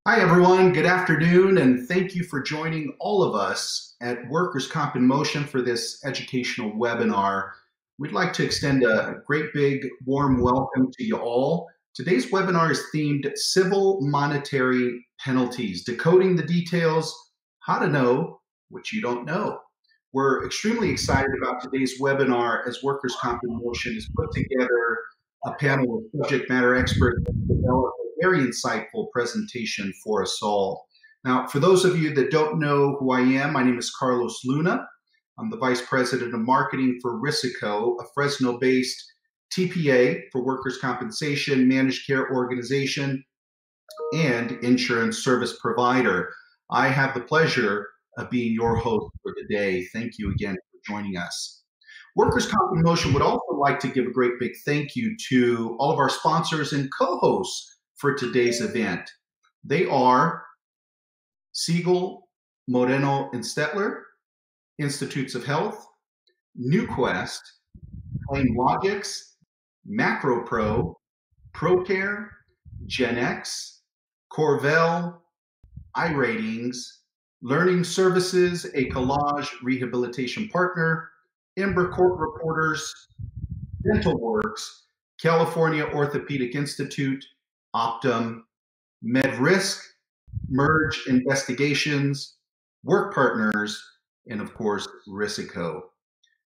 Hi, everyone. Good afternoon, and thank you for joining all of us at Workers' Comp in Motion for this educational webinar. We'd like to extend a great big warm welcome to you all. Today's webinar is themed Civil Monetary Penalties, decoding the details, how to know what you don't know. We're extremely excited about today's webinar as Workers' Comp in Motion has put together a panel of subject matter experts that develop very insightful presentation for us all. Now, for those of you that don't know who I am, my name is Carlos Luna. I'm the Vice President of Marketing for Risico, a Fresno-based TPA for workers' compensation, managed care organization, and insurance service provider. I have the pleasure of being your host for the day. Thank you again for joining us. Workers' Comp in Motion would also like to give a great big thank you to all of our sponsors and co-hosts for today's event. They are Siegel, Moreno, and Stetler, Institutes of Health, NewQuest, ClaimLogix, MacroPro, ProCare, GenX, Corvell, iRatings, Learning Services, a Collage Rehabilitation Partner, Ember Court Reporters, DentalWorks, California Orthopedic Institute, Optum, MedRisk, Merge Investigations, Work Partners, and of course, Risico.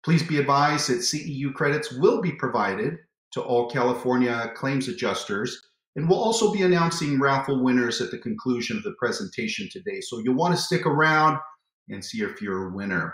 Please be advised that CEU credits will be provided to all California claims adjusters, and we'll also be announcing raffle winners at the conclusion of the presentation today. So you'll want to stick around and see if you're a winner.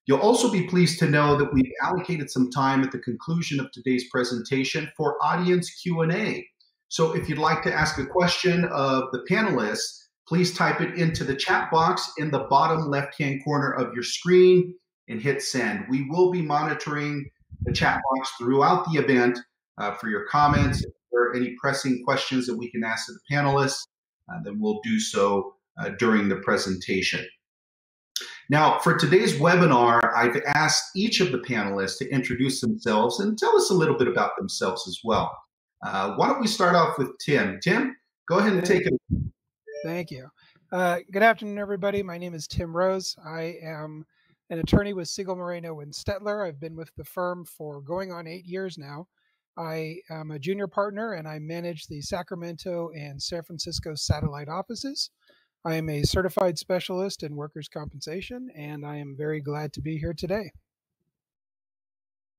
You'll also be pleased to know that we've allocated some time at the conclusion of today's presentation for audience Q&A. So if you'd like to ask a question of the panelists, please type it into the chat box in the bottom left-hand corner of your screen and hit send. We will be monitoring the chat box throughout the event for your comments. If there are any pressing questions that we can ask the panelists, then we'll do so during the presentation. Now, for today's webinar, I've asked each of the panelists to introduce themselves and tell us a little bit about themselves as well. Why don't we start off with Tim? Tim, go ahead and take it. Thank you. Good afternoon, everybody. My name is Tim Rose. I am an attorney with Siegel, Moreno, and Stetler. I've been with the firm for going on 8 years now. I am a junior partner, and I manage the Sacramento and San Francisco satellite offices. I am a certified specialist in workers' compensation, and I am very glad to be here today.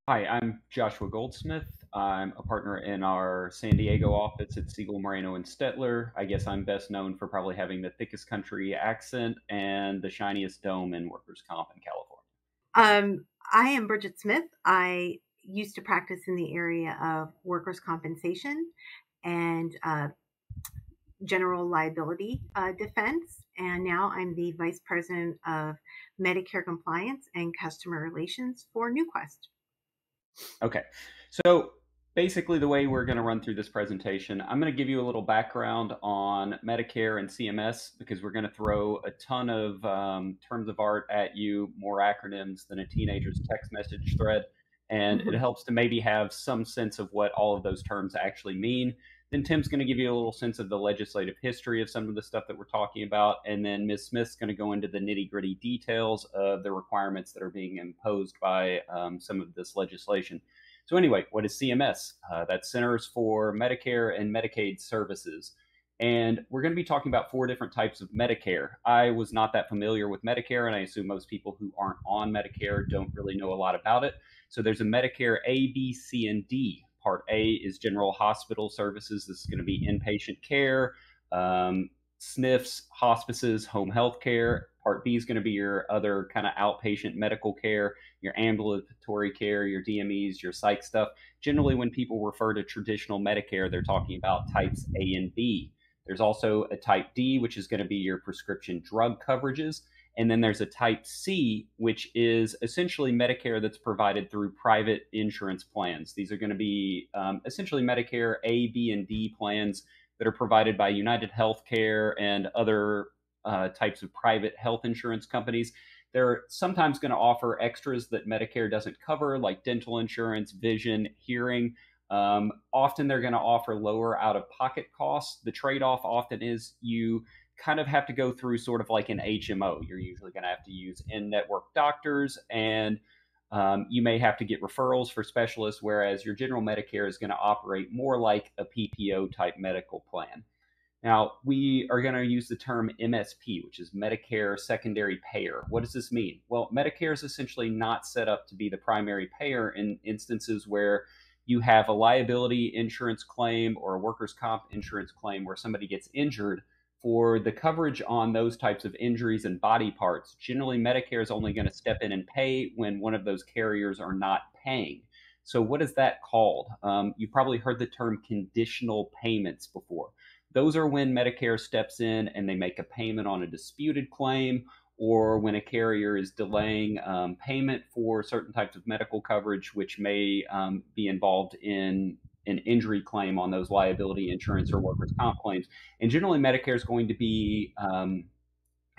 Hi, I'm Joshua Goldsmith. I'm a partner in our San Diego office at Siegel, Moreno, and Stetler. I guess I'm best known for probably having the thickest country accent and the shiniest dome in workers' comp in California. I am Bridget Smith. I used to practice in the area of workers' compensation and general liability defense. And now I'm the Vice President of Medicare Compliance and Customer Relations for NewQuest. Okay, so basically the way we're going to run through this presentation, I'm going to give you a little background on Medicare and CMS because we're going to throw a ton of terms of art at you, more acronyms than a teenager's text message thread, and it helps to maybe have some sense of what all of those terms actually mean. Then Tim's going to give you a little sense of the legislative history of some of the stuff that we're talking about. And then Ms. Smith's going to go into the nitty-gritty details of the requirements that are being imposed by some of this legislation. So anyway, what is CMS? That's Centers for Medicare and Medicaid Services. And we're going to be talking about 4 different types of Medicare. I was not that familiar with Medicare, and I assume most people who aren't on Medicare don't really know a lot about it. So there's a Medicare A, B, C, and D. Part A is general hospital services. This is going to be inpatient care, SNFs, hospices, home health care. Part B is going to be your other kind of outpatient medical care, your ambulatory care, your DMEs, your psych stuff. Generally, when people refer to traditional Medicare, they're talking about types A and B. There's also a type D, which is going to be your prescription drug coverages. And then there's a type C, which is essentially Medicare that's provided through private insurance plans. These are going to be essentially Medicare A, B, and D plans that are provided by United Healthcare and other types of private health insurance companies. They're sometimes going to offer extras that Medicare doesn't cover, like dental insurance, vision, hearing. Often they're going to offer lower out-of-pocket costs. The trade-off often is you kind of have to go through sort of like an HMO. You're usually going to have to use in-network doctors, and you may have to get referrals for specialists, whereas your general Medicare is going to operate more like a PPO type medical plan. Now, we are going to use the term MSP, which is Medicare Secondary Payer. What does this mean? Well, Medicare is essentially not set up to be the primary payer in instances where you have a liability insurance claim or a workers' comp insurance claim where somebody gets injured. For the coverage on those types of injuries and body parts, generally Medicare is only going to step in and pay when one of those carriers are not paying. So what is that called? You probably heard the term conditional payments before. Those are when Medicare steps in and they make a payment on a disputed claim, or when a carrier is delaying payment for certain types of medical coverage, which may be involved in an injury claim on those liability insurance or workers' comp claims. And generally, Medicare is going to be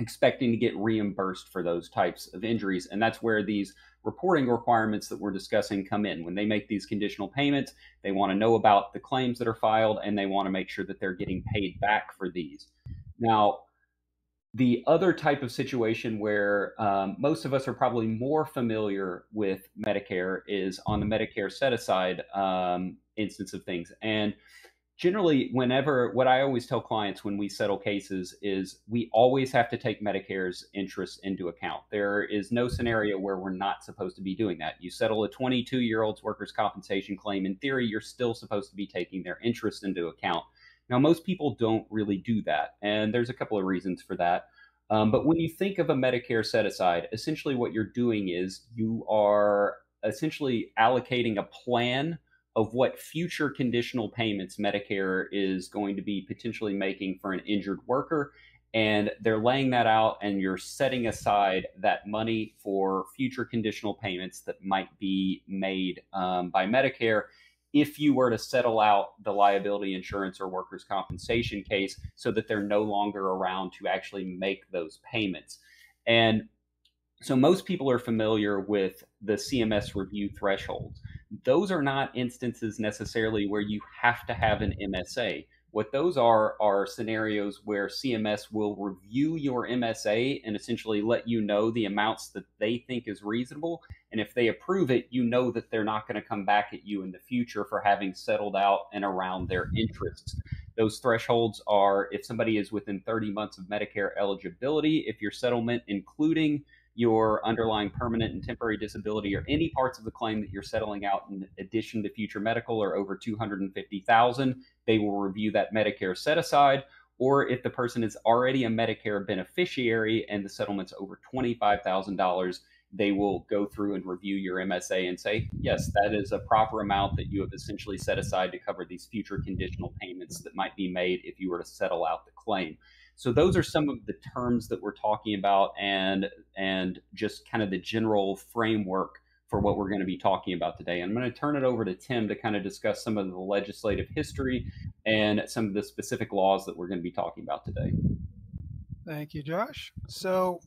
expecting to get reimbursed for those types of injuries. And that's where these reporting requirements that we're discussing come in. When they make these conditional payments, they want to know about the claims that are filed, and they want to make sure that they're getting paid back for these. Now, the other type of situation where most of us are probably more familiar with Medicare is on the Medicare set-aside instance of things. And generally, what I always tell clients when we settle cases is we always have to take Medicare's interest into account. There is no scenario where we're not supposed to be doing that. You settle a 22-year-old's workers' compensation claim, in theory, you're still supposed to be taking their interest into account. Now, most people don't really do that, and there's a couple of reasons for that. But when you think of a Medicare set-aside, essentially what you're doing is you are essentially allocating a plan of what future conditional payments Medicare is going to be potentially making for an injured worker. And they're laying that out, and you're setting aside that money for future conditional payments that might be made by Medicare if you were to settle out the liability insurance or workers' compensation case so that they're no longer around to actually make those payments. And so most people are familiar with the CMS review thresholds. Those are not instances necessarily where you have to have an MSA. What those are scenarios where CMS will review your MSA and essentially let you know the amounts that they think is reasonable. And if they approve it, you know that they're not going to come back at you in the future for having settled out and around their interests. Those thresholds are if somebody is within 30 months of Medicare eligibility, if your settlement, including your underlying permanent and temporary disability or any parts of the claim that you're settling out in addition to future medical are over $250,000, they will review that Medicare set aside. Or if the person is already a Medicare beneficiary and the settlement's over $25,000, they will go through and review your MSA and say, yes, that is a proper amount that you have essentially set aside to cover these future conditional payments that might be made if you were to settle out the claim. So those are some of the terms that we're talking about and just kind of the general framework for what we're going to be talking about today. I'm going to turn it over to Tim to kind of discuss some of the legislative history and some of the specific laws that we're going to be talking about today. Thank you, Josh. So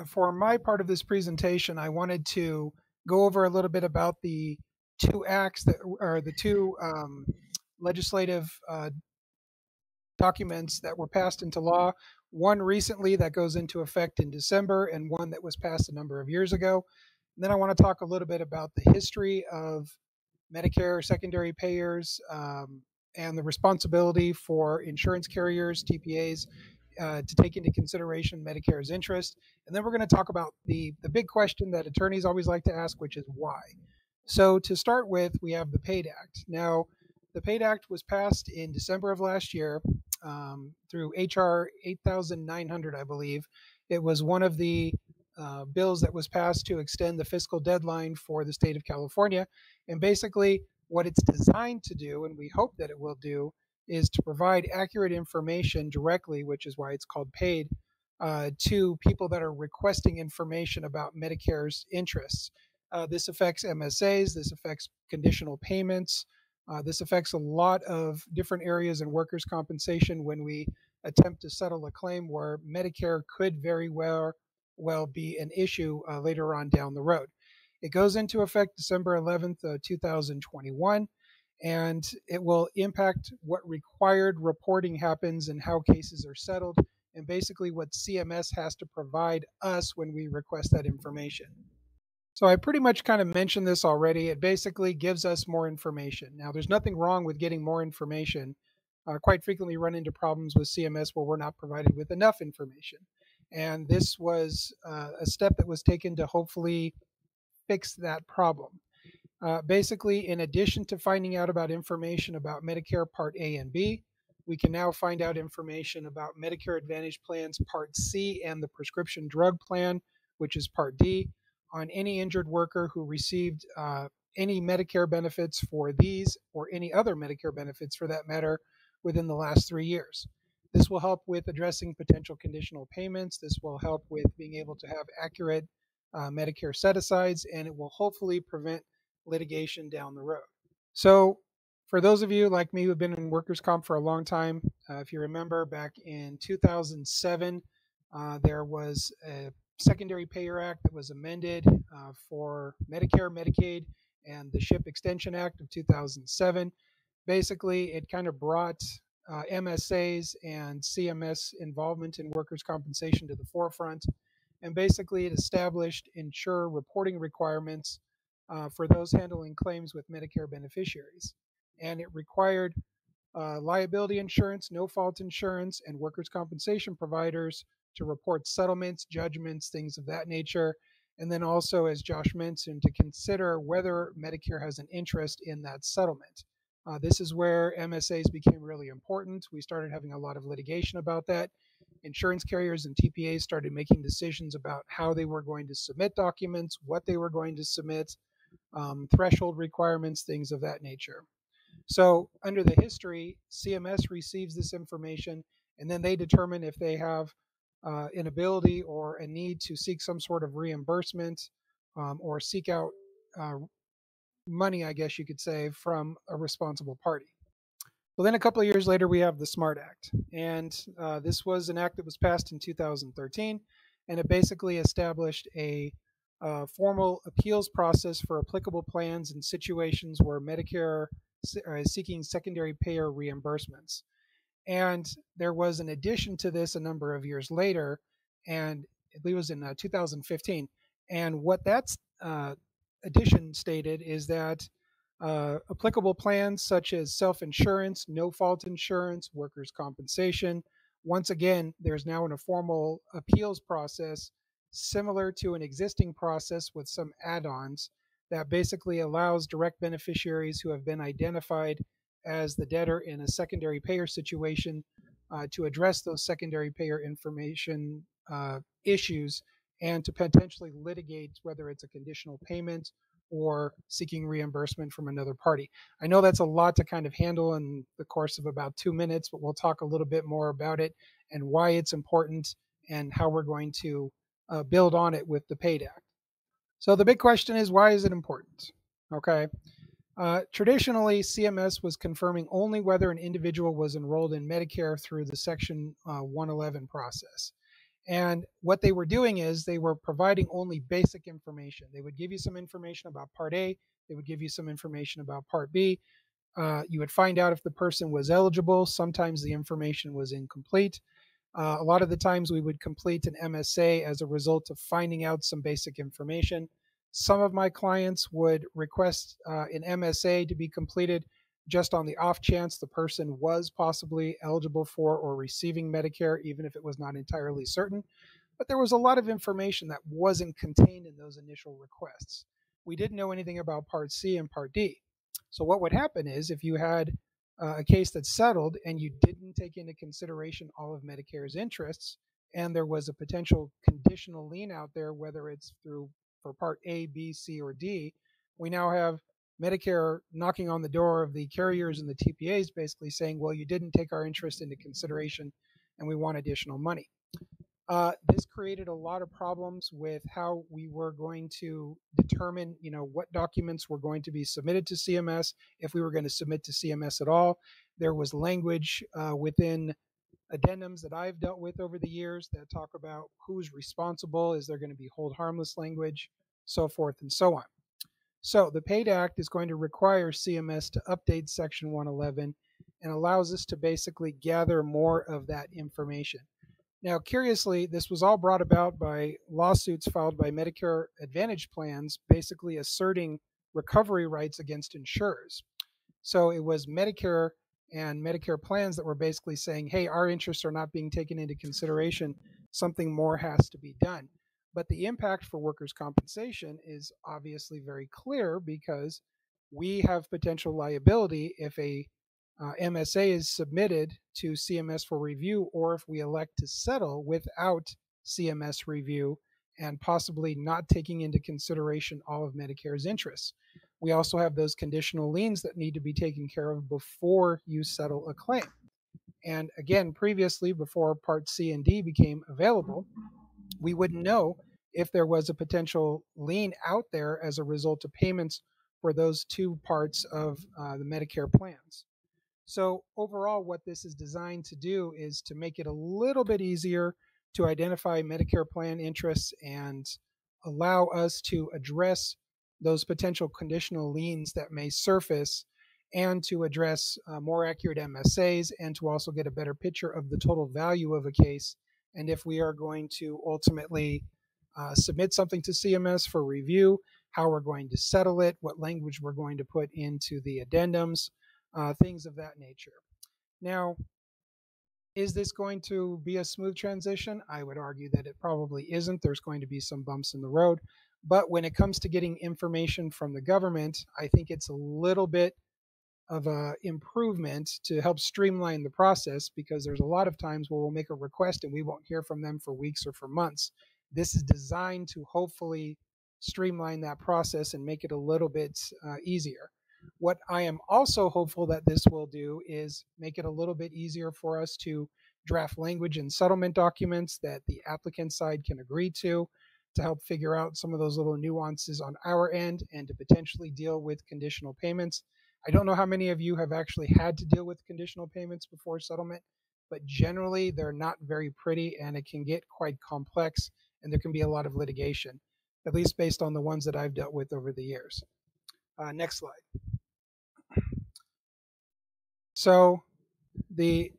for my part of this presentation, I wanted to go over a little bit about the two acts that are the two legislative documents that were passed into law, one recently that goes into effect in December and one that was passed a number of years ago. And then I want to talk a little bit about the history of Medicare secondary payers and the responsibility for insurance carriers, TPAs, to take into consideration Medicare's interest. And then we're going to talk about the big question that attorneys always like to ask, which is why. So to start with, we have the PAID Act. Now, the PAID Act was passed in December of last year through HR 8900, I believe. It was one of the bills that was passed to extend the fiscal deadline for the state of California. And basically what it's designed to do, and we hope that it will do, is to provide accurate information directly, which is why it's called PAID, to people that are requesting information about Medicare's interests. This affects MSAs, this affects conditional payments, this affects a lot of different areas in workers' compensation when we attempt to settle a claim where Medicare could very well be an issue later on down the road. It goes into effect December 11th, 2021. and it will impact what required reporting happens and how cases are settled, and basically what CMS has to provide us when we request that information. So I pretty much kind of mentioned this already. It basically gives us more information. Now, there's nothing wrong with getting more information. Quite frequently run into problems with CMS where we're not provided with enough information. And this was a step that was taken to hopefully fix that problem. Basically, in addition to finding out about information about Medicare Part A and B, we can now find out information about Medicare Advantage plans Part C and the prescription drug plan, which is Part D, on any injured worker who received any Medicare benefits for these or any other Medicare benefits for that matter within the last 3 years. This will help with addressing potential conditional payments. This will help with being able to have accurate Medicare set-asides, and it will hopefully prevent litigation down the road. So for those of you like me who've been in workers' comp for a long time, if you remember back in 2007, there was a Secondary Payer Act that was amended for Medicare, Medicaid, and the SHIP Extension Act of 2007. Basically, it kind of brought MSAs and CMS involvement in workers' compensation to the forefront, and basically it established insurer reporting requirements for those handling claims with Medicare beneficiaries. And it required liability insurance, no-fault insurance, and workers' compensation providers to report settlements, judgments, things of that nature. And then also, as Josh mentioned, to consider whether Medicare has an interest in that settlement. This is where MSAs became really important. We started having a lot of litigation about that. Insurance carriers and TPAs started making decisions about how they were going to submit documents, what they were going to submit, threshold requirements, things of that nature. So under the history, CMS receives this information, and then they determine if they have an ability or a need to seek some sort of reimbursement or seek out money, I guess you could say, from a responsible party. Well, then a couple of years later, we have the SMART Act. And this was an act that was passed in 2013, and it basically established a formal appeals process for applicable plans in situations where Medicare is seeking secondary payer reimbursements. And there was an addition to this a number of years later, and I believe it was in 2015. And what that addition stated is that applicable plans such as self-insurance, no-fault insurance, workers' compensation, once again, there's now a formal appeals process similar to an existing process with some add-ons that basically allows direct beneficiaries who have been identified as the debtor in a secondary payer situation to address those secondary payer information issues and to potentially litigate whether it's a conditional payment or seeking reimbursement from another party. I know that's a lot to kind of handle in the course of about 2 minutes, but we'll talk a little bit more about it and why it's important and how we're going to build on it with the PAID Act. So the big question is, why is it important? Okay. Traditionally, CMS was confirming only whether an individual was enrolled in Medicare through the Section 111 process. And what they were doing is they were providing only basic information. They would give you some information about Part A. They would give you some information about Part B. You would find out if the person was eligible. Sometimes the information was incomplete. A lot of the times we would complete an MSA as a result of finding out some basic information. Some of my clients would request an MSA to be completed just on the off chance the person was possibly eligible for or receiving Medicare, even if it was not entirely certain. But there was a lot of information that wasn't contained in those initial requests. We didn't know anything about Part C and Part D. So what would happen is if you had a case that's settled and you didn't take into consideration all of Medicare's interests, and there was a potential conditional lien out there, whether it's through for Part A, B, C, or D, we now have Medicare knocking on the door of the carriers and the TPAs basically saying, well, you didn't take our interest into consideration and we want additional money. This created a lot of problems with how we were going to determine, what documents were going to be submitted to CMS, if we were going to submit to CMS at all. There was language within addendums that I've dealt with over the years that talk about who's responsible, is there going to be hold harmless language, so forth and so on. So the PAID Act is going to require CMS to update Section 111 and allows us to basically gather more of that information. Now, curiously, this was all brought about by lawsuits filed by Medicare Advantage plans, basically asserting recovery rights against insurers. So it was Medicare and Medicare plans that were basically saying, hey, our interests are not being taken into consideration. Something more has to be done. But the impact for workers' compensation is obviously very clear because we have potential liability if a MSA is submitted to CMS for review, or if we elect to settle without CMS review and possibly not taking into consideration all of Medicare's interests. We also have those conditional liens that need to be taken care of before you settle a claim. And again, previously, before Part C and D became available, we wouldn't know if there was a potential lien out there as a result of payments for those two parts of the Medicare plans. So overall, what this is designed to do is to make it a little bit easier to identify Medicare plan interests and allow us to address those potential conditional liens that may surface, and to address more accurate MSAs, and to also get a better picture of the total value of a case. And if we are going to ultimately submit something to CMS for review, how we're going to settle it, what language we're going to put into the addendums, things of that nature. Now, is this going to be a smooth transition? I would argue that it probably isn't. There's going to be some bumps in the road. But when it comes to getting information from the government, I think it's a little bit of an improvement to help streamline the process, because there's a lot of times where we'll make a request and we won't hear from them for weeks or for months. This is designed to hopefully streamline that process and make it a little bit easier. What I am also hopeful that this will do is make it a little bit easier for us to draft language and settlement documents that the applicant side can agree to help figure out some of those little nuances on our end, and to potentially deal with conditional payments. I don't know how many of you have actually had to deal with conditional payments before settlement, but generally they're not very pretty, and it can get quite complex, and there can be a lot of litigation, at least based on the ones that I've dealt with over the years. Next slide. So the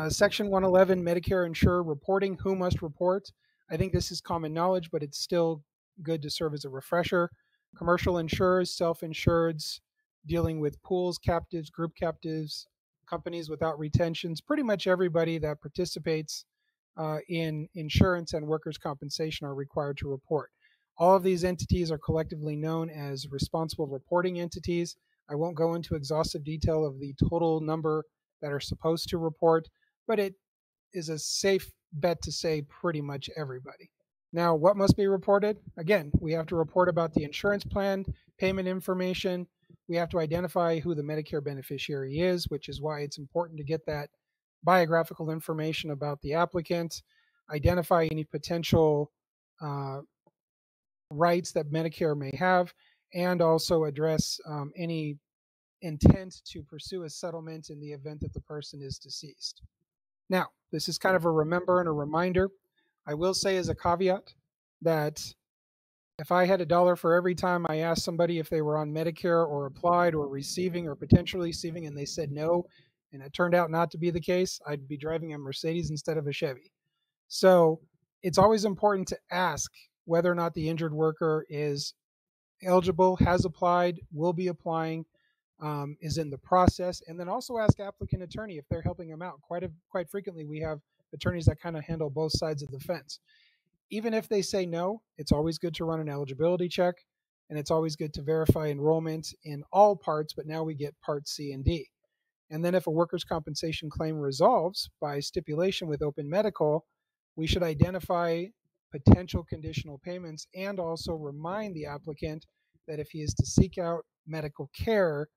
Section 111 Medicare insurer reporting, who must report. I think this is common knowledge, but it's still good to serve as a refresher. Commercial insurers, self-insureds, dealing with pools, captives, group captives, companies without retentions, pretty much everybody that participates in insurance and workers' compensation are required to report. All of these entities are collectively known as responsible reporting entities. I won't go into exhaustive detail of the total number that are supposed to report, but it is a safe bet to say pretty much everybody. Now, what must be reported? Again, we have to report about the insurance plan, payment information. We have to identify who the Medicare beneficiary is, which is why it's important to get that biographical information about the applicant, identify any potential rights that Medicare may have, and also address any intent to pursue a settlement in the event that the person is deceased. Now, this is kind of a remember and a reminder. I will say as a caveat that if I had $1 for every time I asked somebody if they were on Medicare or applied or receiving or potentially receiving and they said no, and it turned out not to be the case, I'd be driving a Mercedes instead of a Chevy. So it's always important to ask whether or not the injured worker is eligible, has applied, will be applying, is in the process, and then also ask applicant attorney if they're helping them out. Quite frequently, we have attorneys that kind of handle both sides of the fence. Even if they say no, it's always good to run an eligibility check, and it's always good to verify enrollment in all parts, but now we get Part C and D. And then if a workers' compensation claim resolves by stipulation with open medical, we should identify potential conditional payments and also remind the applicant that if he is to seek out medical care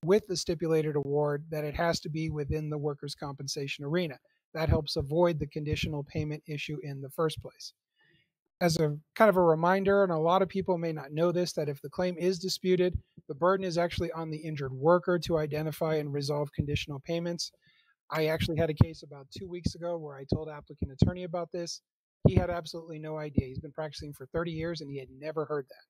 with the stipulated award, that it has to be within the workers' compensation arena. That helps avoid the conditional payment issue in the first place. As a kind of a reminder, and a lot of people may not know this, that if the claim is disputed, the burden is actually on the injured worker to identify and resolve conditional payments. I actually had a case about 2 weeks ago where I told applicant attorney about this. He had absolutely no idea. He's been practicing for 30 years and he had never heard that.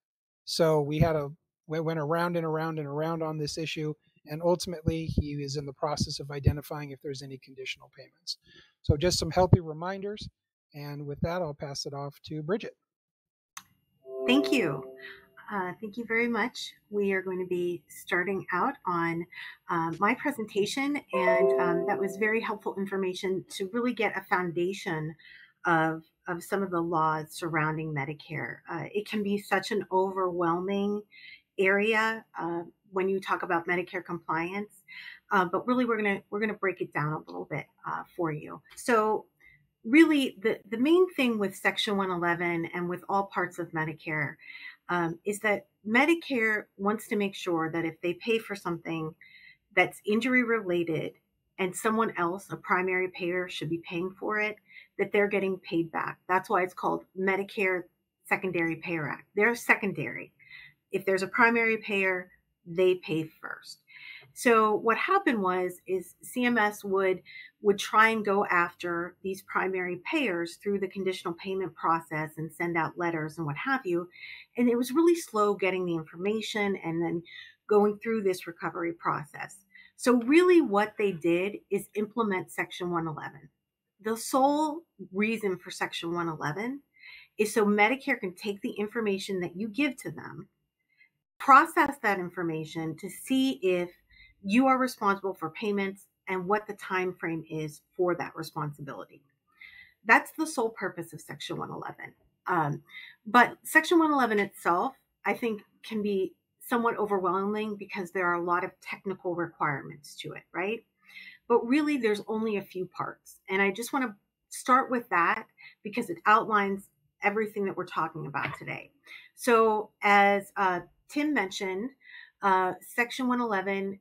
So we had a went around and around and around on this issue, and ultimately he is in the process of identifying if there's any conditional payments. So just some healthy reminders, and with that, I'll pass it off to Bridget. Thank you. Thank you very much. We are going to be starting out on my presentation, and that was very helpful information to really get a foundation of some of the laws surrounding Medicare. It can be such an overwhelming area when you talk about Medicare compliance, but really we're gonna break it down a little bit for you. So really the main thing with Section 111 and with all parts of Medicare is that Medicare wants to make sure that if they pay for something that's injury related and someone else, a primary payer, should be paying for it, that they're getting paid back. That's why it's called Medicare Secondary Payer Act. They're secondary. If there's a primary payer, they pay first. So what happened is CMS would try and go after these primary payers through the conditional payment process and send out letters and what have you. And it was really slow getting the information and then going through this recovery process. So really what they did is implement Section 111. The sole reason for Section 111 is so Medicare can take the information that you give to them, process that information to see if you are responsible for payments and what the time frame is for that responsibility. That's the sole purpose of Section 111. But Section 111 itself, I think, can be somewhat overwhelming because there are a lot of technical requirements to it, right? But really, there's only a few parts. And I just want to start with that because it outlines everything that we're talking about today. So as Tim mentioned, Section 111,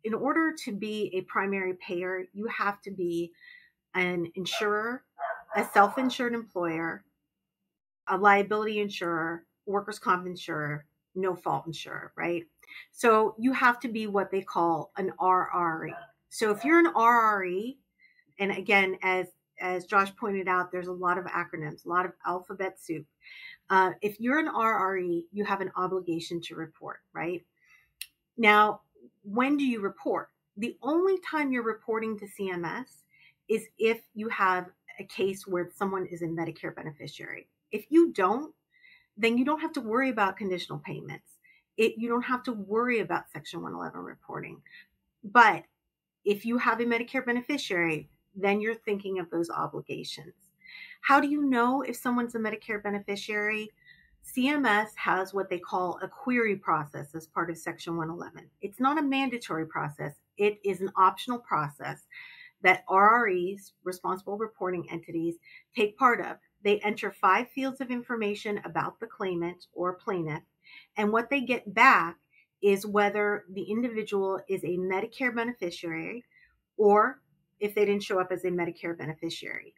in order to be a primary payer, you have to be an insurer, a self-insured employer, a liability insurer, workers' comp insurer, no-fault insurer, right? So you have to be what they call an RRE. So if you're an RRE, and again, as Josh pointed out, there's a lot of acronyms, a lot of alphabet soup. If you're an RRE, you have an obligation to report, right? Now, when do you report? The only time you're reporting to CMS is if you have a case where someone is a Medicare beneficiary. If you don't, then you don't have to worry about conditional payments. You don't have to worry about Section 111 reporting. But if you have a Medicare beneficiary, then you're thinking of those obligations. How do you know if someone's a Medicare beneficiary? CMS has what they call a query process as part of Section 111. It's not a mandatory process. It is an optional process that RREs, responsible reporting entities, take part of. They enter 5 fields of information about the claimant or plaintiff, and what they get back is whether the individual is a Medicare beneficiary or if they didn't show up as a Medicare beneficiary.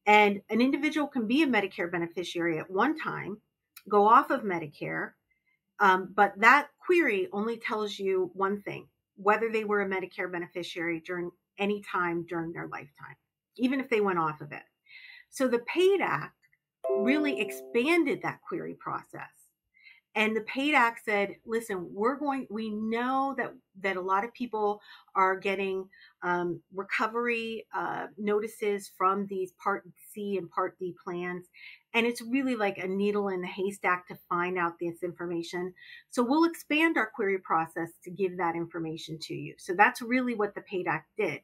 And an individual can be a Medicare beneficiary at one time, go off of Medicare, but that query only tells you one thing, whether they were a Medicare beneficiary during any time during their lifetime, even if they went off of it. So the PAID Act really expanded that query process. And the PAID Act said, listen, we know that a lot of people are getting recovery notices from these Part C and Part D plans. And it's really like a needle in a haystack to find out this information. So we'll expand our query process to give that information to you. So that's really what the PAID Act did.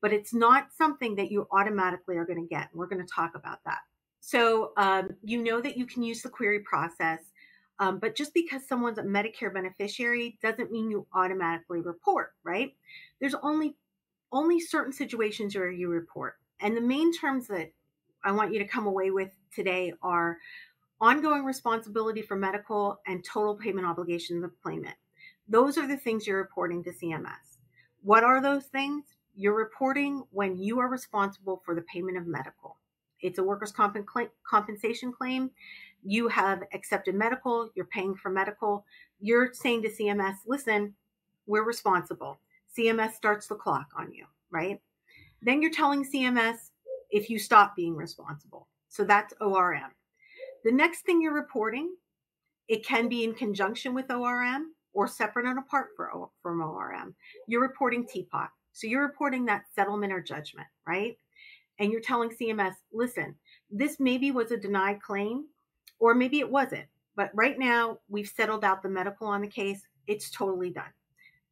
But it's not something that you automatically are going to get. We're going to talk about that. So you know that you can use the query process. But just because someone's a Medicare beneficiary doesn't mean you automatically report, right? There's only certain situations where you report. And the main terms that I want you to come away with today are ongoing responsibility for medical and total payment obligations of claimant. Those are the things you're reporting to CMS. What are those things? You're reporting when you are responsible for the payment of medical. It's a workers' compensation claim. You have accepted medical, you're paying for medical. You're saying to CMS, listen, we're responsible. CMS starts the clock on you, right? Then you're telling CMS if you stop being responsible. So that's ORM. The next thing you're reporting It can be in conjunction with ORM or separate and apart from ORM. You're reporting TPOC. So you're reporting that settlement or judgment, right? And you're telling CMS, listen, this maybe was a denied claim, or maybe it wasn't. But right now, we've settled out the medical on the case. It's totally done.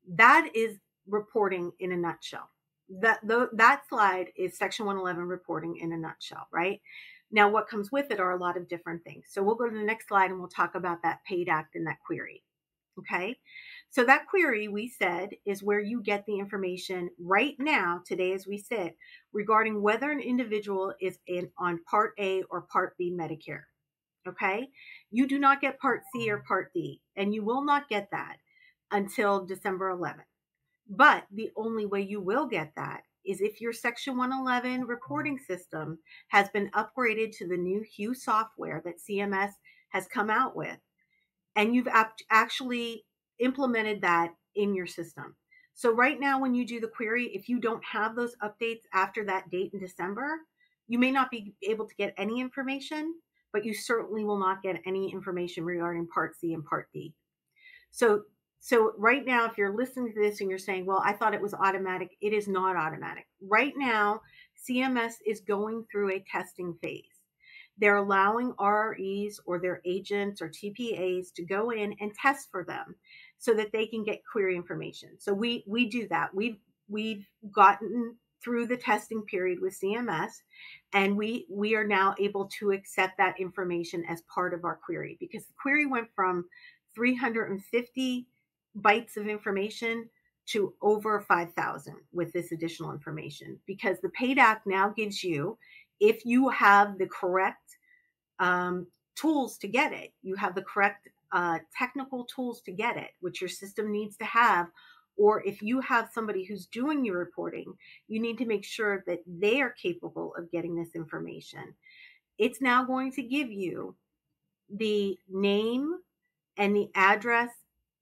That is reporting in a nutshell. That slide is Section 111 reporting in a nutshell, right? Now, what comes with it are a lot of different things. So we'll go to the next slide and we'll talk about that PAID Act and that query. Okay, so that query, we said, is where you get the information right now, today as we sit, regarding whether an individual is on Part A or Part B Medicare. Okay, you do not get Part C or Part D, and you will not get that until December 11th. But the only way you will get that is if your Section 111 reporting system has been upgraded to the new HUE software that CMS has come out with, and you've actually implemented that in your system. So right now, when you do the query, if you don't have those updates after that date in December, you may not be able to get any information, but you certainly will not get any information regarding Part C and Part D. So right now, if you're listening to this and you're saying, well, I thought it was automatic, it is not automatic. Right now, CMS is going through a testing phase. They're allowing RREs or their agents or TPAs to go in and test for them so that they can get query information. So we do that. We've gotten through the testing period with CMS, and we are now able to accept that information as part of our query, because the query went from 350 bytes of information to over 5,000 with this additional information, because the PAID Act now gives you, if you have the correct tools to get it, you have the correct technical tools to get it, which your system needs to have, or if you have somebody who's doing your reporting, you need to make sure that they are capable of getting this information. It's now going to give you the name and the address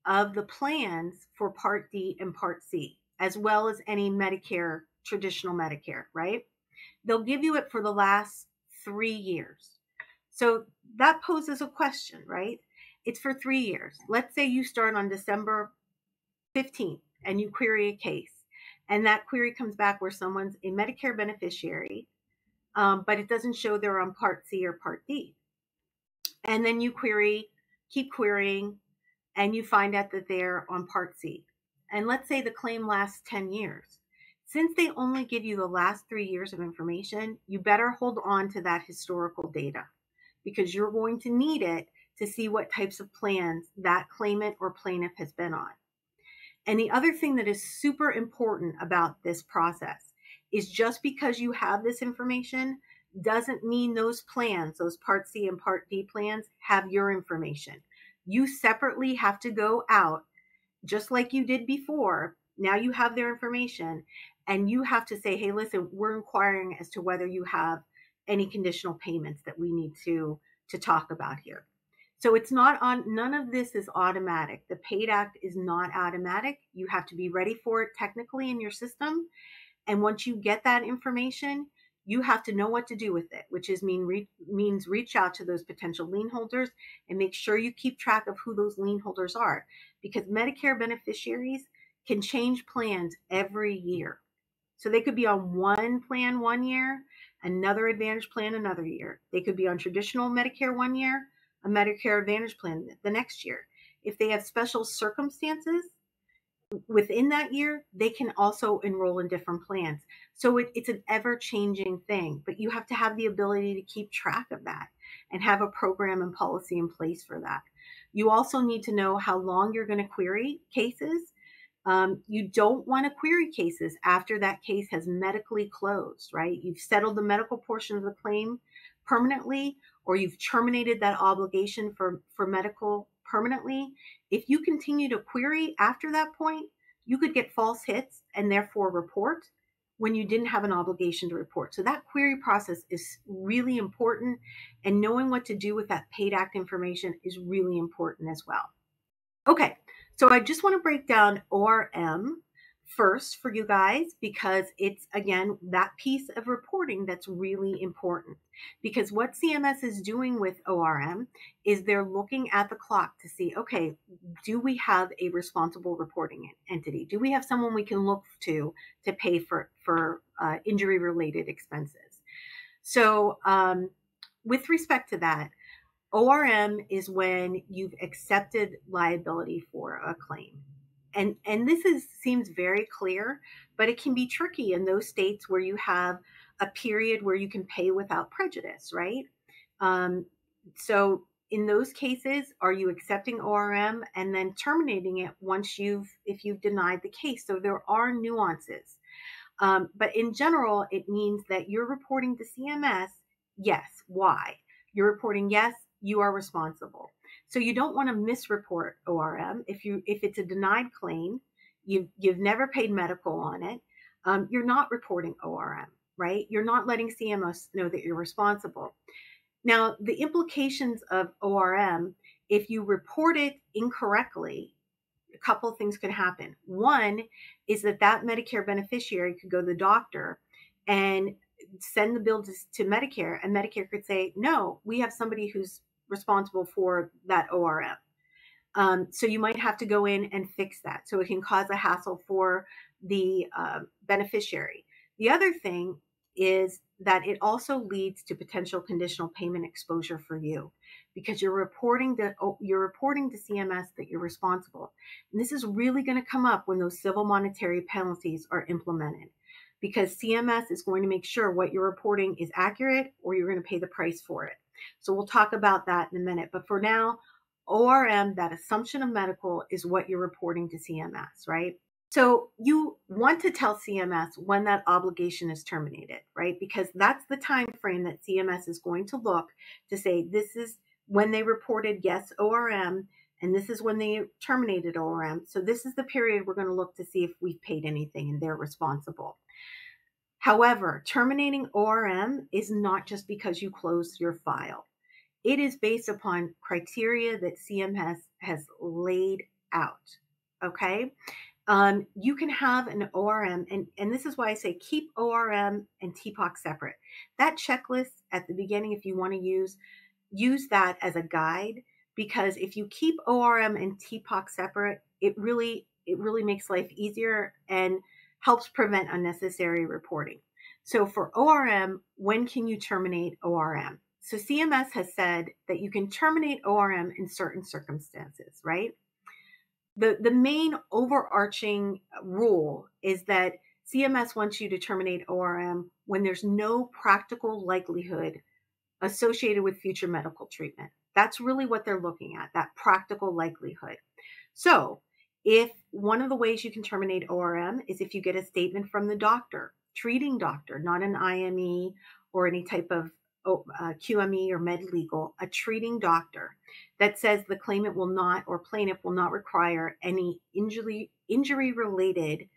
of the plans for Part D and Part C, as well as any Medicare, traditional Medicare, right? They'll give you it for the last 3 years. So that poses a question, right? It's for 3 years. Let's say you start on December 15th and you query a case, and that query comes back where someone's a Medicare beneficiary, but it doesn't show they're on Part C or Part D. And then you keep querying, and you find out that they're on Part C. And let's say the claim lasts 10 years. Since they only give you the last 3 years of information, you better hold on to that historical data, because you're going to need it to see what types of plans that claimant or plaintiff has been on. And the other thing that is super important about this process is, just because you have this information doesn't mean those plans, those Part C and Part D plans, have your information. You separately have to go out, just like you did before. Now you have their information, and you have to say, hey, listen, we're inquiring as to whether you have any conditional payments that we need to talk about here. So it's not on, none of this is automatic. The PAID Act is not automatic. You have to be ready for it technically in your system. And once you get that information, you have to know what to do with it, which is means reach out to those potential lien holders and make sure you keep track of who those lien holders are, because Medicare beneficiaries can change plans every year. So they could be on one plan 1 year, another Advantage plan another year. They could be on traditional Medicare 1 year, a Medicare Advantage plan the next year. If they have special circumstances within that year, they can also enroll in different plans. So it's an ever-changing thing, but you have to have the ability to keep track of that and have a program and policy in place for that. You also need to know how long you're going to query cases. You don't want to query cases after that case has medically closed, right? You've settled the medical portion of the claim permanently, or you've terminated that obligation for medical permanently. If you continue to query after that point, you could get false hits and therefore report when you didn't have an obligation to report. So that query process is really important, and knowing what to do with that PAID Act information is really important as well. Okay, so I just want to break down ORM first for you guys, because it's, again, that piece of reporting that's really important. Because what CMS is doing with ORM is they're looking at the clock to see, okay, do we have a responsible reporting entity? Do we have someone we can look to pay for injury related expenses? So with respect to that, ORM is when you've accepted liability for a claim. And this seems very clear, but it can be tricky in those states where you have a period where you can pay without prejudice, right? So in those cases, are you accepting ORM and then terminating it if you've denied the case? So there are nuances. But in general, it means that you're reporting to CMS, yes. Why? You're reporting, yes, you are responsible. So you don't want to misreport ORM. If it's a denied claim, you've never paid medical on it, you're not reporting ORM, right? You're not letting CMS know that you're responsible. Now, the implications of ORM, if you report it incorrectly, a couple of things could happen. One is that Medicare beneficiary could go to the doctor and send the bill to Medicare, and Medicare could say, no, we have somebody who's responsible for that ORM. So you might have to go in and fix that. So it can cause a hassle for the beneficiary. The other thing is that it also leads to potential conditional payment exposure for you, because you're reporting to CMS that you're responsible. And this is really going to come up when those civil monetary penalties are implemented, because CMS is going to make sure what you're reporting is accurate, or you're going to pay the price for it. So we'll talk about that in a minute. But for now, ORM, that assumption of medical, is what you're reporting to CMS, right? So you want to tell CMS when that obligation is terminated, right? Because that's the time frame that CMS is going to look to say, this is when they reported yes ORM, and this is when they terminated ORM. So this is the period we're going to look to see if we've paid anything and they're responsible. However, terminating ORM is not just because you closed your file. It is based upon criteria that CMS has laid out, okay? You can have an ORM, and this is why I say keep ORM and TPOC separate. That checklist at the beginning, if you want to use that as a guide, because if you keep ORM and TPOC separate, it really makes life easier and helps prevent unnecessary reporting. So for ORM, when can you terminate ORM? So CMS has said that you can terminate ORM in certain circumstances, right? The main overarching rule is that CMS wants you to terminate ORM when there's no practical likelihood associated with future medical treatment. That's really what they're looking at, that practical likelihood. So if one of the ways you can terminate ORM is if you get a statement from the doctor, treating doctor, not an IME or any type of QME or med legal, a treating doctor that says the claimant will not, or plaintiff will not, require any injury related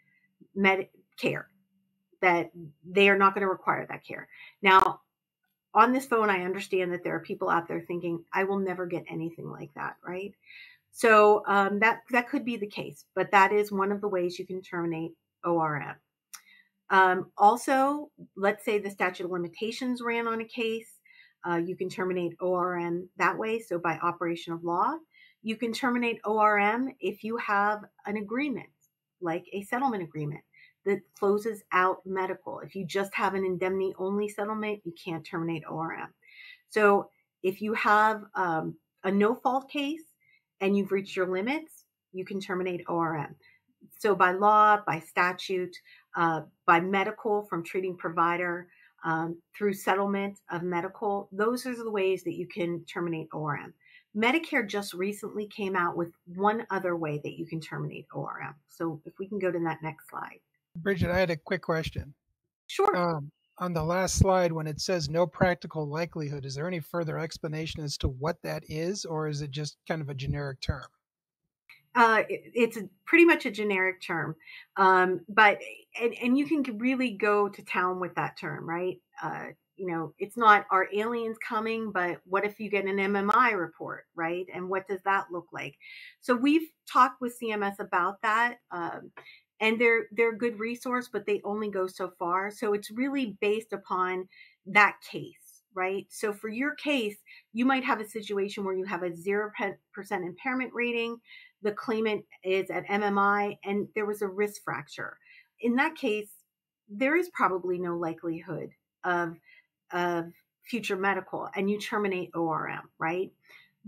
med care, that they are not going to require that care. Now, on this phone, I understand that there are people out there thinking, I will never get anything like that, right? So that could be the case, but that is one of the ways you can terminate ORM. Also, let's say the statute of limitations ran on a case. You can terminate ORM that way. So by operation of law, you can terminate ORM if you have an agreement, like a settlement agreement that closes out medical. If you just have an indemnity only settlement, you can't terminate ORM. So if you have a no fault case and you've reached your limits, you can terminate ORM. So by law, by statute, by medical from treating provider, through settlement of medical, those are the ways that you can terminate ORM. Medicare just recently came out with one other way that you can terminate ORM. So if we can go to that next slide. Bridget, I had a quick question. Sure. On the last slide, when it says no practical likelihood, is there any further explanation as to what that is, or is it just kind of a generic term? It's pretty much a generic term, but you can really go to town with that term, right? It's not are aliens coming, but what if you get an MMI report, right? And what does that look like? So we've talked with CMS about that, and they're a good resource, but they only go so far. So it's really based upon that case, right? So for your case, you might have a situation where you have a 0% impairment rating, the claimant is at MMI, and there was a wrist fracture. In that case, there is probably no likelihood of future medical, and you terminate ORM, right?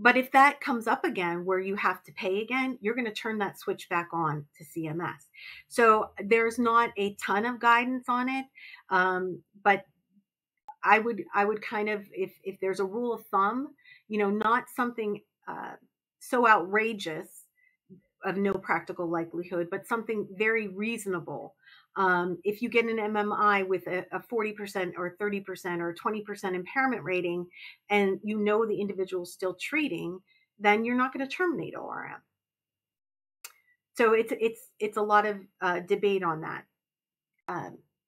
But if that comes up again where you have to pay again, you're going to turn that switch back on to CMS. So there's not a ton of guidance on it, but I would kind of, if there's a rule of thumb, not something so outrageous of no practical likelihood, but something very reasonable. If you get an MMI with a 40% or 30% or 20% impairment rating, and the individual is still treating, then you're not going to terminate ORM. So it's a lot of debate on that.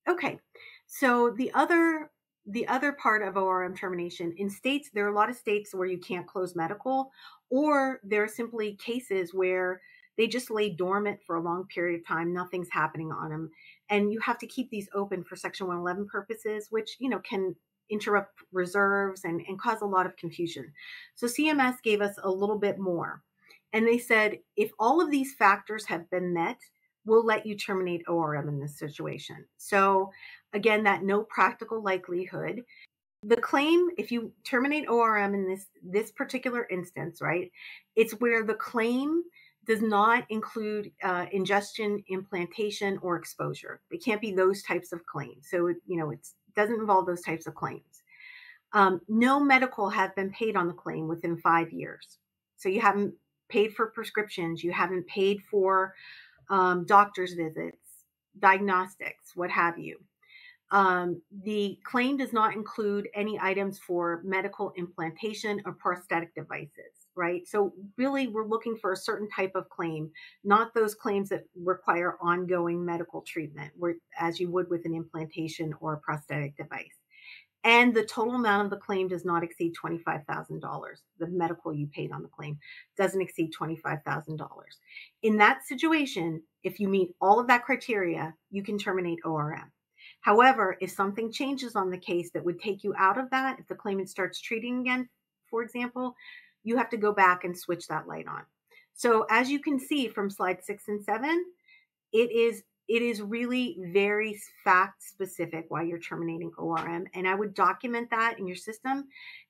Okay, so the other part of ORM termination in states, there are a lot of states where you can't close medical, or there are simply cases where they just lay dormant for a long period of time. Nothing's happening on them. And you have to keep these open for Section 111 purposes, which, can interrupt reserves and cause a lot of confusion. So CMS gave us a little bit more. And they said, if all of these factors have been met, we'll let you terminate ORM in this situation. So again, that no practical likelihood. The claim, if you terminate ORM in this particular instance, right, it's where the claim does not include ingestion, implantation, or exposure. They can't be those types of claims. So, it doesn't involve those types of claims. No medical has been paid on the claim within 5 years. So you haven't paid for prescriptions. You haven't paid for doctor's visits, diagnostics, what have you. The claim does not include any items for medical implantation or prosthetic devices, right? So really, we're looking for a certain type of claim, not those claims that require ongoing medical treatment, as you would with an implantation or a prosthetic device. And the total amount of the claim does not exceed $25,000. The medical you paid on the claim doesn't exceed $25,000. In that situation, if you meet all of that criteria, you can terminate ORM. However, if something changes on the case that would take you out of that, if the claimant starts treating again, for example, you have to go back and switch that light on. So as you can see from slide 6 and 7, it is really very fact specific why you're terminating ORM. And I would document that in your system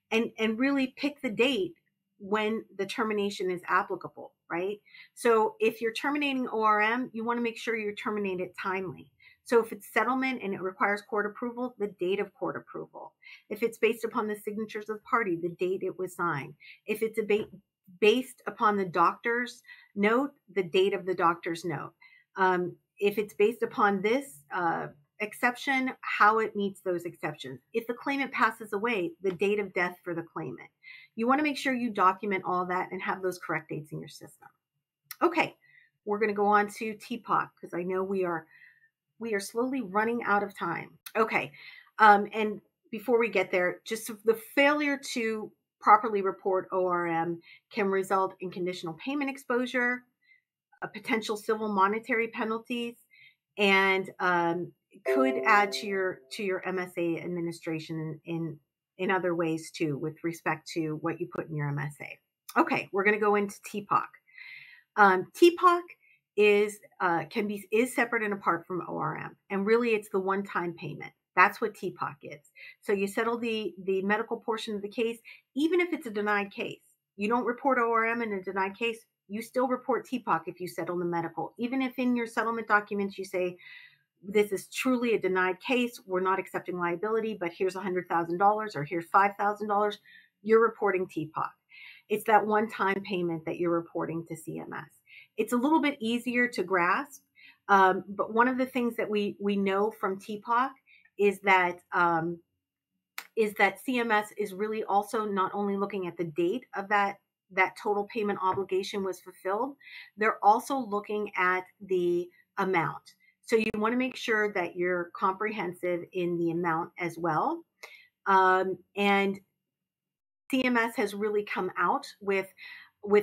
and really pick the date when the termination is applicable, right? So if you're terminating ORM, you want to make sure you terminate it timely. So if it's settlement and it requires court approval, the date of court approval. If it's based upon the signatures of the party, the date it was signed. If it's based upon the doctor's note, the date of the doctor's note. If it's based upon this exception, how it meets those exceptions. If the claimant passes away, the date of death for the claimant. You want to make sure you document all that and have those correct dates in your system. Okay, we're going to go on to TPOC because I know we are slowly running out of time. Okay, and before we get there, just the failure to properly report ORM can result in conditional payment exposure, a potential civil monetary penalties, and could add to your MSA administration in other ways too, with respect to what you put in your MSA. Okay, we're going to go into TPOC. TPOC is separate and apart from ORM, and really it's the one-time payment. That's what TPOC is. So you settle the medical portion of the case, even if it's a denied case. You don't report ORM in a denied case, you still report TPOC if you settle the medical. Even if in your settlement documents you say, this is truly a denied case, we're not accepting liability, but here's $100,000 or here's $5,000, you're reporting TPOC. It's that one-time payment that you're reporting to CMS. It's a little bit easier to grasp, but one of the things that we know from TPOC is that CMS is really also not only looking at the date of that total payment obligation was fulfilled, they're also looking at the amount. So you want to make sure that you're comprehensive in the amount as well. And CMS has really come out with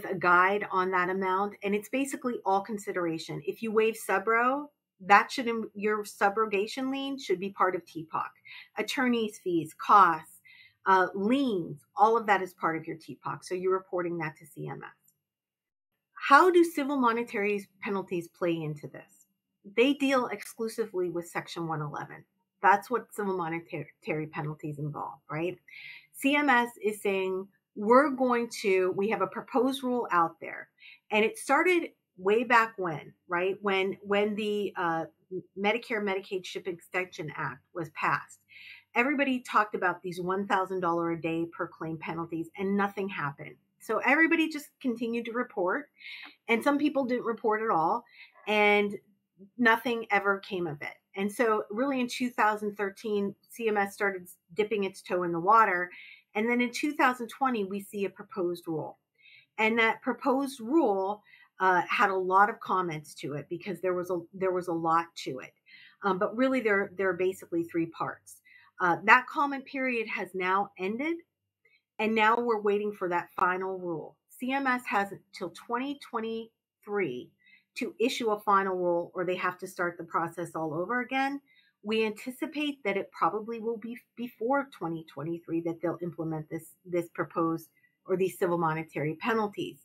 a guide on that amount, and it's basically all consideration. If you waive subro, that should, your subrogation lien should be part of TPOC. Attorney's fees, costs, liens, all of that is part of your TPOC. So you're reporting that to CMS. How do civil monetary penalties play into this? They deal exclusively with Section 111. That's what civil monetary penalties involve, right? CMS is saying, we have a proposed rule out there. And it started way back when, right? When the Medicare Medicaid Ship Extension Act was passed. Everybody talked about these $1,000 a day per claim penalties, and nothing happened. So everybody just continued to report, and some people didn't report at all, and nothing ever came of it. And so really in 2013, CMS started dipping its toe in the water. And then in 2020, we see a proposed rule. And that proposed rule had a lot of comments to it because there was a lot to it. But really, there are basically three parts. That comment period has now ended, and now we're waiting for that final rule. CMS has until 2023 to issue a final rule, or they have to start the process all over again. We anticipate that it probably will be before 2023 that they'll implement this proposed, or these civil monetary penalties.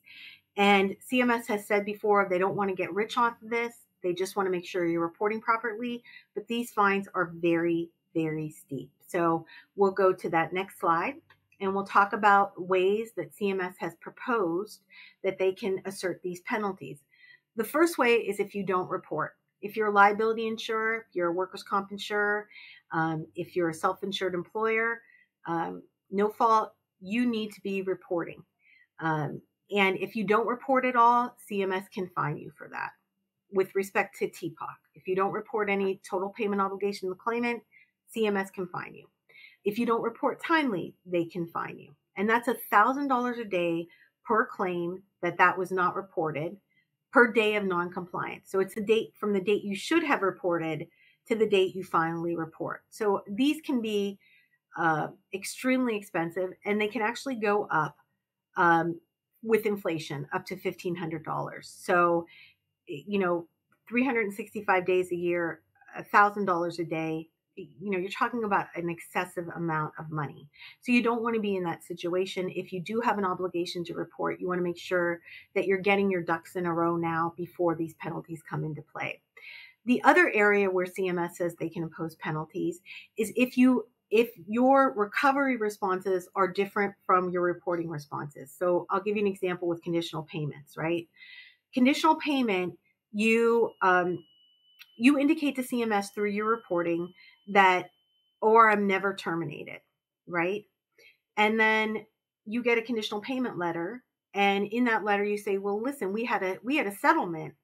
And CMS has said before they don't want to get rich off of this. They just want to make sure you're reporting properly. But these fines are very, very steep. So we'll go to that next slide, and we'll talk about ways that CMS has proposed that they can assert these penalties. The first way is if you don't report. If you're a liability insurer, if you're a workers' comp insurer, if you're a self-insured employer, no fault, you need to be reporting. And if you don't report at all, CMS can fine you for that. With respect to TPOC, if you don't report any total payment obligation to the claimant, CMS can fine you. If you don't report timely, they can fine you. And that's $1,000 a day per claim that was not reported per day of non-compliance. So it's the date from the date you should have reported to the date you finally report. So these can be extremely expensive, and they can actually go up with inflation up to $1,500. So, 365 days a year, $1,000 a day, you're talking about an excessive amount of money. So you don't want to be in that situation. If you do have an obligation to report, you want to make sure that you're getting your ducks in a row now before these penalties come into play. The other area where CMS says they can impose penalties is if your recovery responses are different from your reporting responses. So I'll give you an example with conditional payments, right? Conditional payment, you indicate to CMS through your reporting that I'm never terminated, right? And then you get a conditional payment letter, and in that letter you say, well, listen, we had a settlement,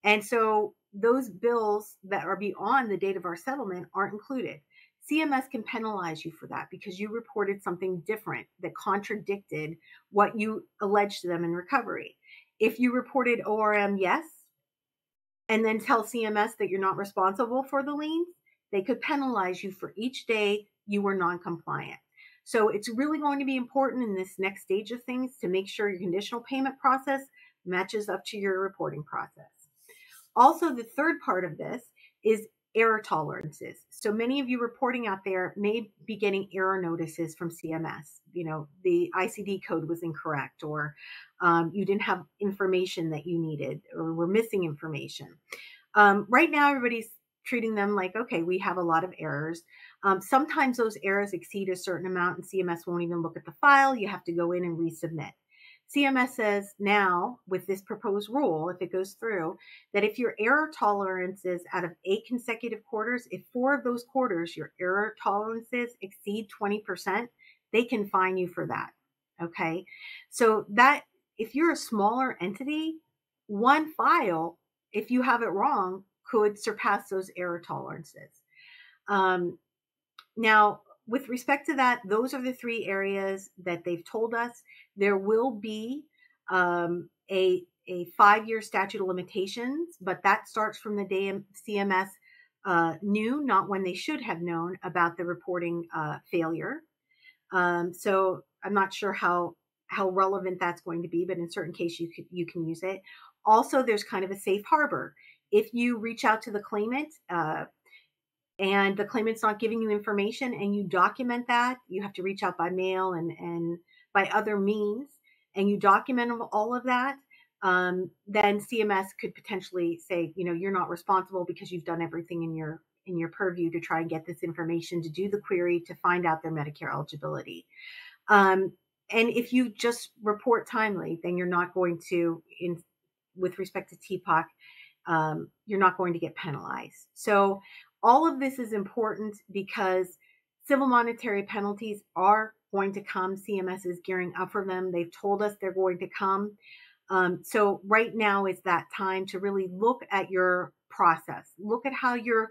and so those bills that are beyond the date of our settlement aren't included. CMS can penalize you for that because you reported something different that contradicted what you alleged to them in recovery. If you reported ORM yes, and then tell CMS that you're not responsible for the liens, they could penalize you for each day you were non-compliant. So it's really going to be important in this next stage of things to make sure your conditional payment process matches up to your reporting process. Also, the third part of this is error tolerances. So many of you reporting out there may be getting error notices from CMS. The ICD code was incorrect, or you didn't have information that you needed, or were missing information. Right now, everybody's treating them like, okay, we have a lot of errors. Sometimes those errors exceed a certain amount, and CMS won't even look at the file. You have to go in and resubmit. CMS says now, with this proposed rule, if it goes through, that if your error tolerances out of 8 consecutive quarters, if 4 of those quarters, your error tolerances exceed 20%, they can fine you for that. Okay. So that if you're a smaller entity, one file, if you have it wrong, could surpass those error tolerances. Now, with respect to that, those are the 3 areas that they've told us. There will be a 5-year statute of limitations, but that starts from the day CMS knew, not when they should have known about the reporting failure. So I'm not sure how relevant that's going to be, but in certain cases you can use it. Also, there's kind of a safe harbor. If you reach out to the claimant and the claimant's not giving you information and you document that, you have to reach out by mail and by other means, and you document all of that, then CMS could potentially say, you're not responsible because you've done everything in your purview to try and get this information, to do the query, to find out their Medicare eligibility. And if you just report timely, then you're not going to, with respect to TPOC, you're not going to get penalized. So all of this is important because civil monetary penalties are going to come. CMS is gearing up for them. They've told us they're going to come. So right now is that time to really look at your process. Look at how you're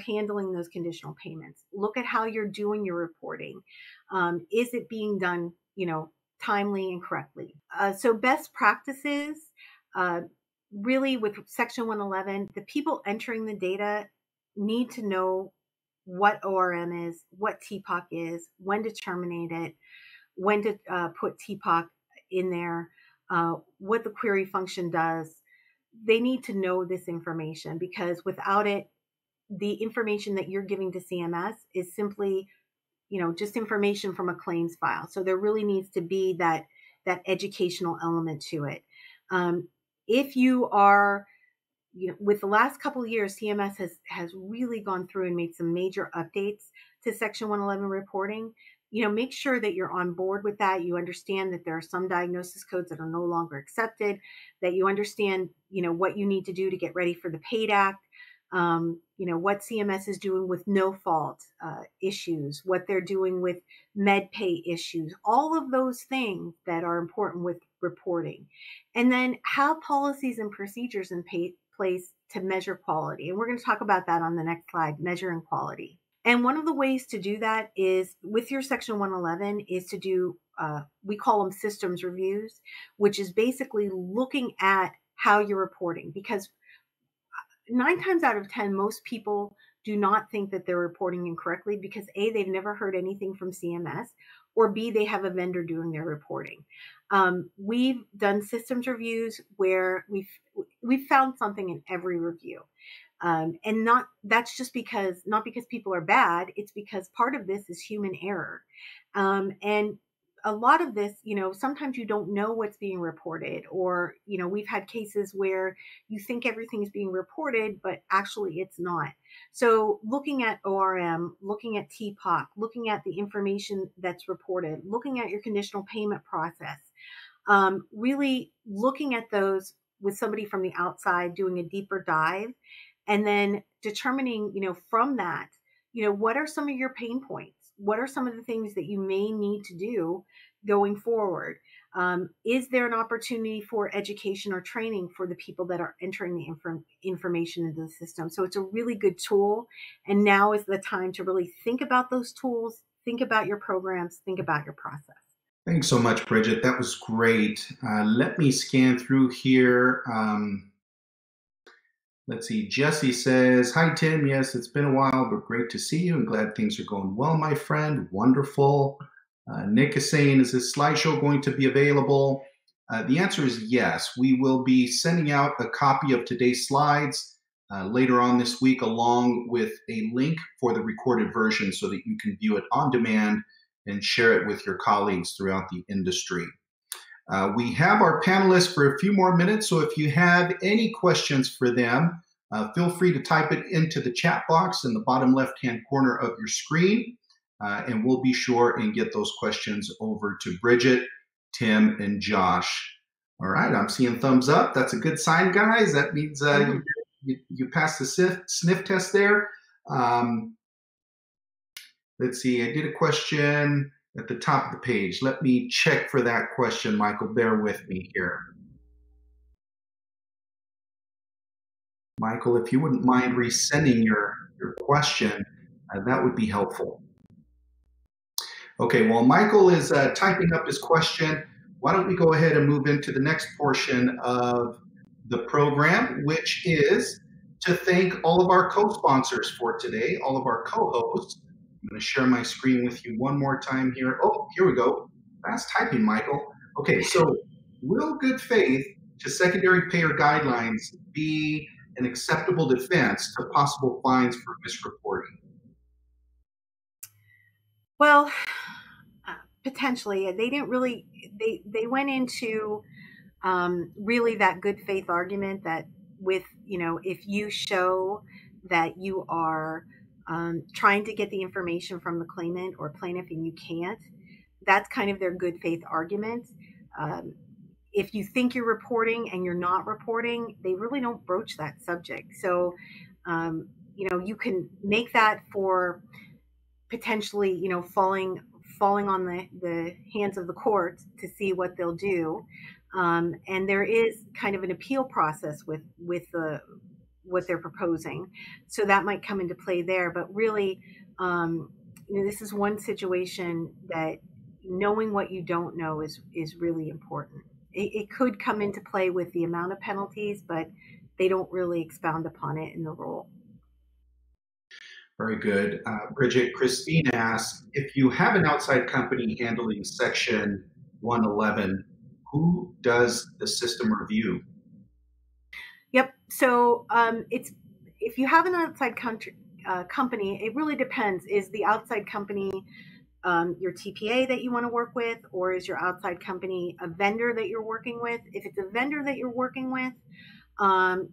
handling those conditional payments. Look at how you're doing your reporting. Is it being done, timely and correctly? So best practices, really with Section 111, the people entering the data need to know what ORM is, what TPOC is, when to terminate it, when to put TPOC in there, what the query function does. They need to know this information, because without it, the information that you're giving to CMS is simply, just information from a claims file. So there really needs to be that educational element to it. If you are, with the last couple of years, CMS has really gone through and made some major updates to Section 111 reporting. Make sure that you're on board with that. You understand that there are some diagnosis codes that are no longer accepted, that you understand, what you need to do to get ready for the PAID Act, what CMS is doing with no fault issues, what they're doing with med pay issues, all of those things that are important with reporting. And then have policies and procedures in place to measure quality. And we're going to talk about that on the next slide, measuring quality. And one of the ways to do that is with your Section 111 is to do, we call them systems reviews, which is basically looking at how you're reporting, because 9 times out of 10, most people do not think that they're reporting incorrectly because A, they've never heard anything from CMS, or B, they have a vendor doing their reporting. We've done systems reviews where we've found something in every review. And that's just not because people are bad, it's because part of this is human error. And a lot of this, sometimes you don't know what's being reported, or, we've had cases where you think everything is being reported, but actually it's not. So looking at ORM, looking at TPOC, looking at the information that's reported, looking at your conditional payment process, really looking at those with somebody from the outside, doing a deeper dive, and then determining, from that, what are some of your pain points? What are some of the things that you may need to do going forward? Is there an opportunity for education or training for the people that are entering the information into the system? So it's a really good tool. And now is the time to really think about those tools, think about your programs, think about your process. Thanks so much, Bridget. That was great. Let me scan through here. Let's see. Jesse says, "Hi, Tim. Yes, it's been a while, but great to see you and glad things are going well, my friend. Wonderful." Nick is saying, "Is this slideshow going to be available?" The answer is yes. We will be sending out a copy of today's slides later on this week, along with a link for the recorded version so that you can view it on demand and share it with your colleagues throughout the industry. We have our panelists for a few more minutes, so if you have any questions for them, feel free to type it into the chat box in the bottom left-hand corner of your screen, and we'll be sure and get those questions over to Bridget, Tim, and Josh. All right, I'm seeing thumbs up. That's a good sign, guys. That means you passed the sniff test there. Let's see, I did a question at the top of the page. Let me check for that question, Michael. Bear with me here. Michael, if you wouldn't mind resending your question, that would be helpful. Okay, while Michael is typing up his question, why don't we go ahead and move into the next portion of the program, which is to thank all of our co-sponsors for today, all of our co-hosts. I'm going to share my screen with you one more time here. Oh, here we go. Fast typing, Michael. Okay, so will good faith to secondary payer guidelines be an acceptable defense to possible fines for misreporting? Well, potentially. They didn't really, they went into really that good faith argument that with, if you show that you are trying to get the information from the claimant or plaintiff and you can't, that's kind of their good faith argument. If you think you're reporting and you're not reporting, they really don't broach that subject. So, you can make that for potentially, falling on the hands of the court to see what they'll do. And there is kind of an appeal process with what they're proposing. So that might come into play there. But really, this is one situation that knowing what you don't know is really important. It could come into play with the amount of penalties, but they don't really expound upon it in the rule. Very good. Bridget, Christine asks, if you have an outside company handling Section 111, who does the system review? Yep. So if you have an outside company, it really depends. Is the outside company your TPA that you want to work with, or is your outside company a vendor that you're working with? If it's a vendor that you're working with,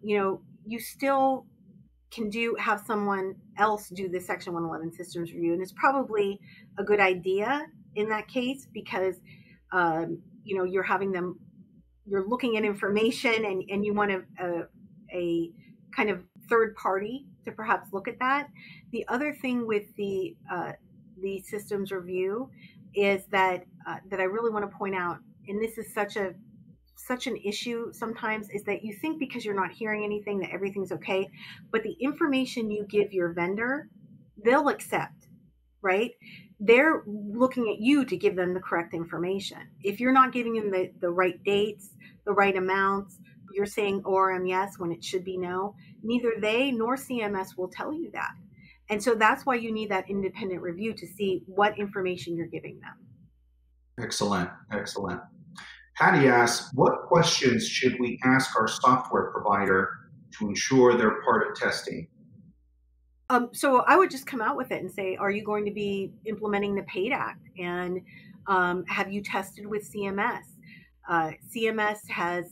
you still can have someone else do the Section 111 systems review. And it's probably a good idea in that case because, you're looking at information and you want a kind of third party to perhaps look at that. The other thing with the systems review is that I really want to point out, and this is such an issue sometimes, is that you think because you're not hearing anything that everything's okay, but the information you give your vendor, they'll accept, right? They're looking at you to give them the correct information. If you're not giving them the right dates, the right amounts, you're saying ORM yes when it should be no, neither they nor CMS will tell you that. And so that's why you need that independent review to see what information you're giving them. Excellent. Patty asks, what questions should we ask our software provider to ensure they're part of testing? So I would just come out with it and say, are you going to be implementing the PAID Act? And have you tested with CMS? CMS has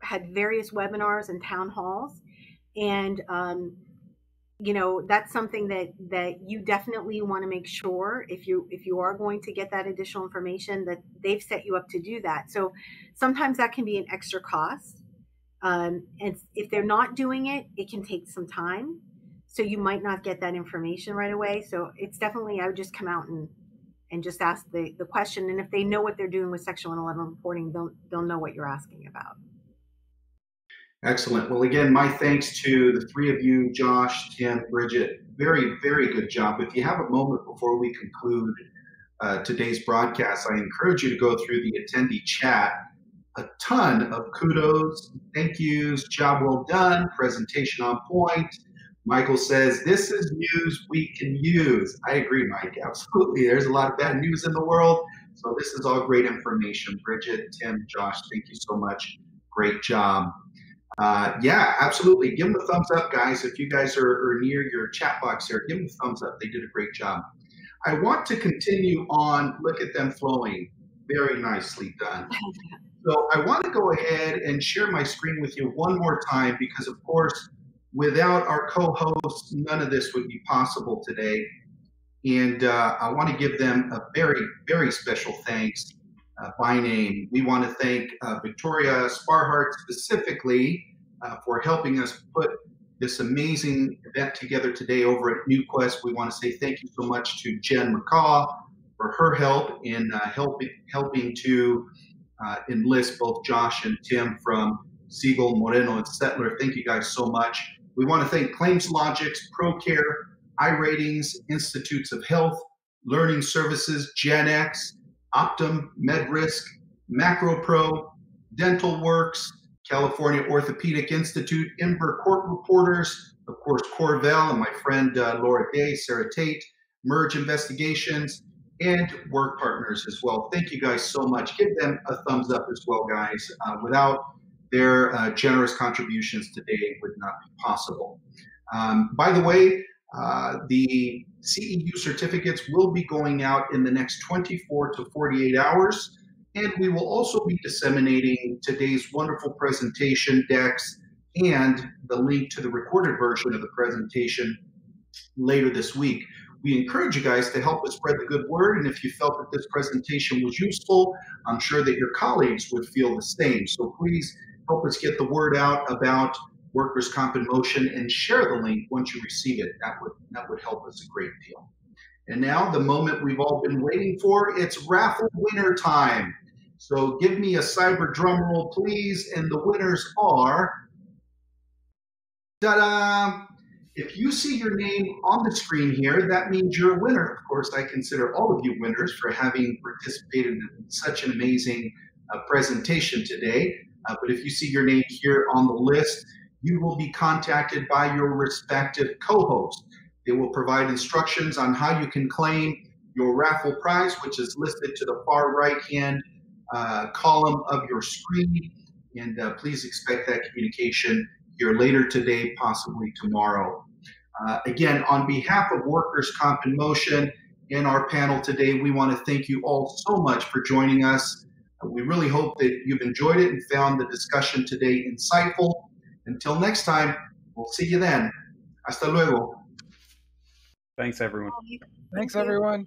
had various webinars and town halls. And, that's something that you definitely want to make sure if you are going to get that additional information that they've set you up to do that. So sometimes that can be an extra cost. And if they're not doing it, it can take some time. So you might not get that information right away. So it's definitely, I would just come out and just ask the question. And if they know what they're doing with Section 111 reporting, they'll know what you're asking about. Excellent. Well, again, my thanks to the three of you, Josh, Tim, Bridget. Very, very good job. If you have a moment before we conclude today's broadcast, I encourage you to go through the attendee chat. A ton of kudos, thank yous, job well done, presentation on point. Michael says, this is news we can use. I agree, Mike, absolutely. There's a lot of bad news in the world, so this is all great information. Bridget, Tim, Josh, thank you so much. Great job. Yeah, absolutely. Give them a thumbs up, guys. If you guys are near your chat box here, give them a thumbs up. They did a great job. I want to continue on. Look at them flowing. Very nicely done. So I want to go ahead and share my screen with you one more time because, of course, without our co-hosts, none of this would be possible today. And I want to give them a very, very special thanks by name. We want to thank Victoria Sparhart specifically for helping us put this amazing event together today over at NewQuest. We want to say thank you so much to Jen McCaw for her help in helping to enlist both Josh and Tim from Siegel, Moreno, and Stettler. Thank you guys so much. We want to thank ClaimsLogix, ProCare, iRatings, Institutes of Health, Learning Services, Gen X, Optum, MedRisk, MacroPro, DentalWorks, California Orthopedic Institute, Ember Court Reporters, of course, Corvell and my friend Laura Day, Sarah Tate, Merge Investigations, and Work Partners as well. Thank you guys so much. Give them a thumbs up as well, guys. Without Their generous contributions today would not be possible. By the way, the CEU certificates will be going out in the next 24 to 48 hours, and we will also be disseminating today's wonderful presentation decks and the link to the recorded version of the presentation later this week. We encourage you guys to help us spread the good word, and if you felt that this presentation was useful, I'm sure that your colleagues would feel the same. So please help us get the word out about Workers' Comp in Motion and share the link once you receive it. That would help us a great deal. And now the moment we've all been waiting for, it's raffle winner time. So give me a cyber drum roll, please, and the winners are, ta-da! If you see your name on the screen here, that means you're a winner. Of course, I consider all of you winners for having participated in such an amazing presentation today. But if you see your name here on the list, you will be contacted by your respective co-host. They will provide instructions on how you can claim your raffle prize, which is listed to the far right-hand column of your screen. And please expect that communication here later today, possibly tomorrow. Again, on behalf of Workers' Comp in Motion and our panel today, we want to thank you all so much for joining us. We really hope that you've enjoyed it and found the discussion today insightful. Until next time, we'll see you then. Hasta luego. Thanks, everyone. Thanks, everyone.